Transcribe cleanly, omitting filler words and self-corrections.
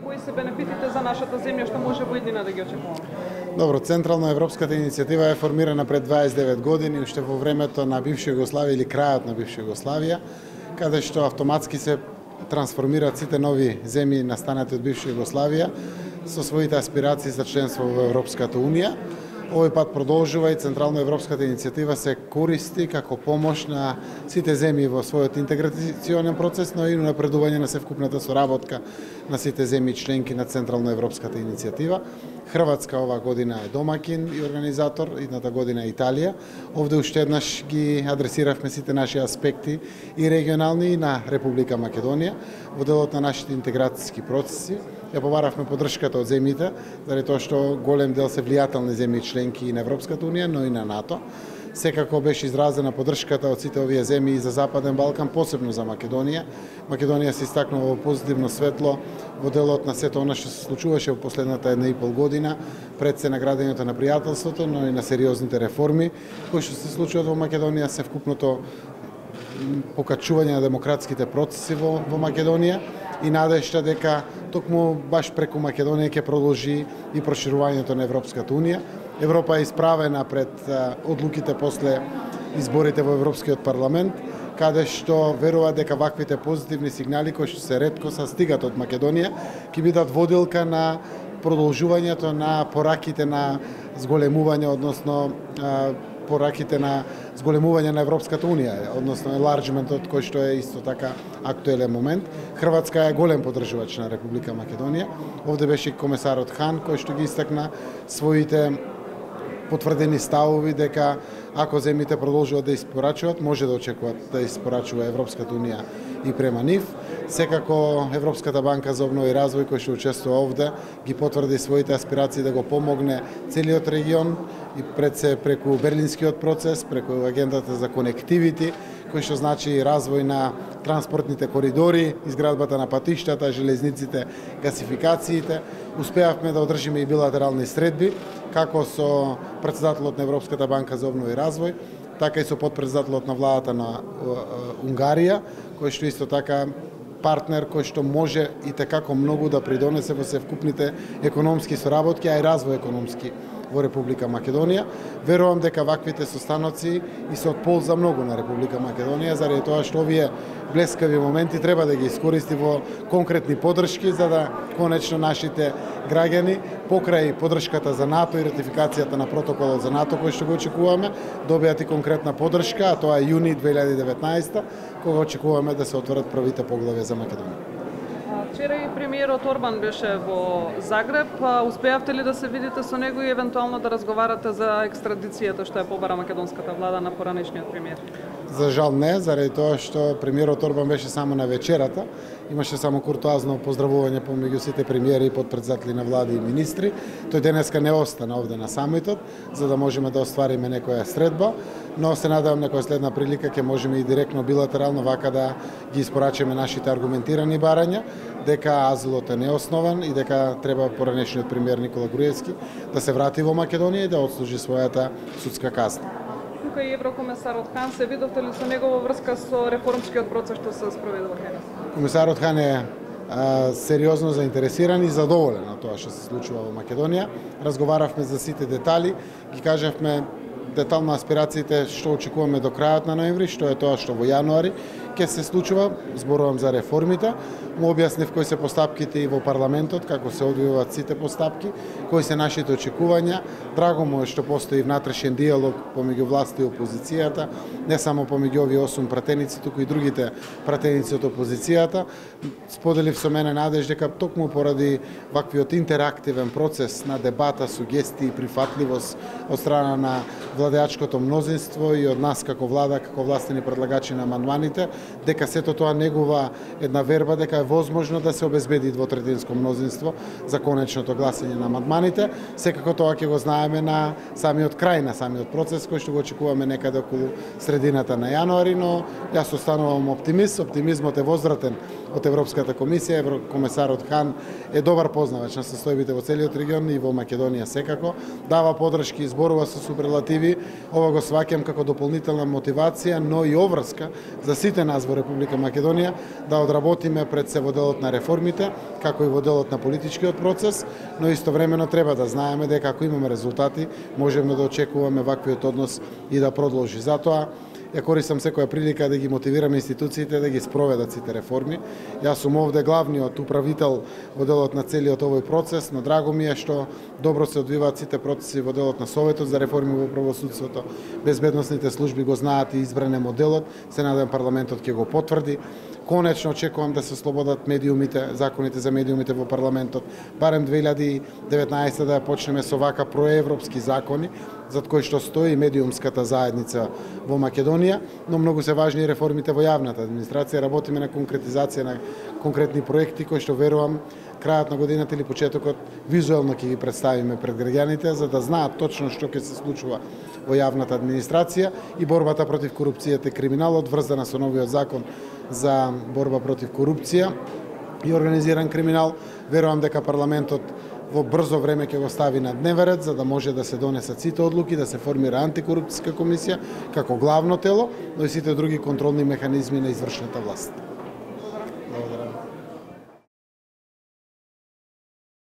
кои се бенефитите за нашата земја што може во иднина да ги очекуваме? Добро, Централна европската иницијатива е формирана пред 29 години, уште во времето на бивша Југославија или крајот на бивша Југославија, каде што автоматски се трансформираат сите нови земји настанати од бивша Југославија со своите аспирации за членство во Европската унија. Овој пат продолжува и Централно европската иницијатива се користи како помош на сите земји во својот интеграционен процес, но и напредување на севкупната соработка на сите земји членки на Централно европската иницијатива. Хрватска ова година е домакин и организатор, идната година е Италија. Овде уште еднаш ги адресиравме сите наши аспекти и регионални и на Република Македонија во делот на нашите интеграцијски процеси. Ја побаравме поддршката од земјите, заради тоа што голем дел се влијателни земји членки и на Европската унија, но и на НАТО. Секако беше изразена поддршката од сите овие земји и за Западен Балкан, посебно за Македонија. Македонија се истакнува во позитивно светло во делот на сето она што се случуваше во последната 1,5 година, пред се наградењето на пријателството, но и на сериозните реформи кои што се случуваат во Македонија, се вкупното покачување на демократските процеси во Македонија и надежта дека токму баш преку Македонија ќе продолжи и проширувањето на Европската унија. Европа е исправена пред одлуките после изборите во Европскиот парламент, каде што верува дека ваквите позитивни сигнали кои што се ретко стигат од Македонија ќе бидат водилка на продолжувањето на пораките на зголемување, односно пораките на зголемување на Европската унија, односно enlargementот кој што е исто така актуелен момент. Хрватска е голем поддржувач на Република Македонија. Овде беше и комесарот Хан кој што ги истакна своите потврдени ставови дека ако земјите продолжуваат да испорачуваат, може да очекуваат да испорачува Европската унија и према нив. Секако Европската банка за обнова и развој кој што учествува овде ги потврди своите аспирации да го помогне целиот регион и пред се преку Берлинскиот процес, преку агендата за конективити, кој што значи развој на транспортните коридори, изградбата на патиштата, железниците, гасификациите. Успеавме да одржиме и билатерални средби, како со претседателот на Европската банка за обнова и развој, така и со подпредседателот на владата на Унгарија, кој што исто така партнер кој што може и tekako многу да придонесе во севкупните економски соработки, а и развој економски во Република Македонија. Верувам дека ваквите состаноци и се од полза многу на Република Македонија, заради тоа што овие блескави моменти треба да ги искористи во конкретни поддршки, за да конечно нашите граѓани, покрај поддршката за НАТО и ратификацијата на протоколот за НАТО кој што го очекуваме, добијат и конкретна поддршка, а тоа е јуни 2019, кога очекуваме да се отворат првите поглавја за Македонија. Вчера и премиерот Орбан беше во Загреб. Успеавте ли да се видите со него и евентуално да разговарате за екстрадицијата што ја побара македонската влада на поранешниот премиер? За жал не, заради тоа што премиерот Орбан беше само на вечерата. Имаше само куртуазно поздравување помеѓу сите премиери и подпредседатели на влади и министри. Тој денеска не остана овде на самитот, за да можеме да оствариме некоја средба, но се надевам некоја следна прилика ќе можеме и директно билатерално вака да ги испорачиме нашите аргументирани барања, дека азилот е неоснован и дека треба поранешниот премиер Никола Груевски да се врати во Македонија и да отслужи својата судска казна. Тука и еврокомесарот Хан, се видовте ли со него во врска со реформскиот процес што се спроведува кај нас? Комисарот Хан е сериозно заинтересиран и задоволен од тоа што се случува во Македонија. Разговаравме за сите детали, ги кажавме детално аспирациите што очекуваме до крајот на ноември, што е тоа што во јануари ќе се случува, зборувам за реформите. Му објаснив кои се постапките и во парламентот, како се одвиваат сите постапки, кои се нашите очекувања. Драго му е што постои внатрешен диалог помеѓу власта и опозицијата, не само помеѓу овие 8 пратеници, туку и другите пратеници од опозицијата. Споделив со мене надеж дека токму поради ваквиот интерактивен процес на дебата, сугестии и прифатливост од страна на владеачкото мнозинство и од нас како влада, како властени предлагачи на амандманите, дека сето тоа негува една верба дека е возможно да се обезбеди двотретинско мнозинство за конечното гласање на амандманите. Секако тоа ќе го знаеме на самиот крај на самиот процес кој што го очекуваме некаде околу средината на јануари, но јас останувам оптимист. Оптимизмот е возвратен од Европската комисија. Еврокомесарот Хан е добар познавач на состојбите во целиот регион и во Македонија секако. Дава подршки и зборува со суперлативи. Ова го сваќам како дополнителна мотивација, но и обврска за сите нас во Република Македонија да одработиме пред се во делот на реформите, како и во делот на политичкиот процес, но истовремено треба да знаеме дека ако имаме резултати, можеме да очекуваме ваквиот однос и да продолжи. Затоа ја користам секоја прилика да ги мотивираме институциите да ги спроведат сите реформи. Јас сум овде главниот управител во делот на целиот овој процес, но драго ми е што добро се одвиваат сите процеси во делот на Советот за реформи во правосудството. Безбедносните служби го знаат и избран е моделот. Се надевам парламентот ќе го потврди. Конечно очекувам да се ослободат медиумите, законите за медиумите во парламентот. Барем 2019 да ја почнеме со вака проевропски закони, зад кои што стои медиумската заедница во Македонија, но многу се важни реформите во јавната администрација. Работиме на конкретизација на конкретни проекти кои што верувам крајот на годината или почетокот визуелно ќе ги представиме пред граѓаните за да знаат точно што ќе се случува во јавната администрација и борбата против корупцијата и криминалот врзана со новиот закон за борба против корупција и организиран криминал. Верувам дека парламентот во брзо време ќе го стави на дневен ред за да може да се донесат сите одлуки, да се формира антикорупцијска комисија како главно тело, но и сите други контролни механизми на извршната власт. Благодарам.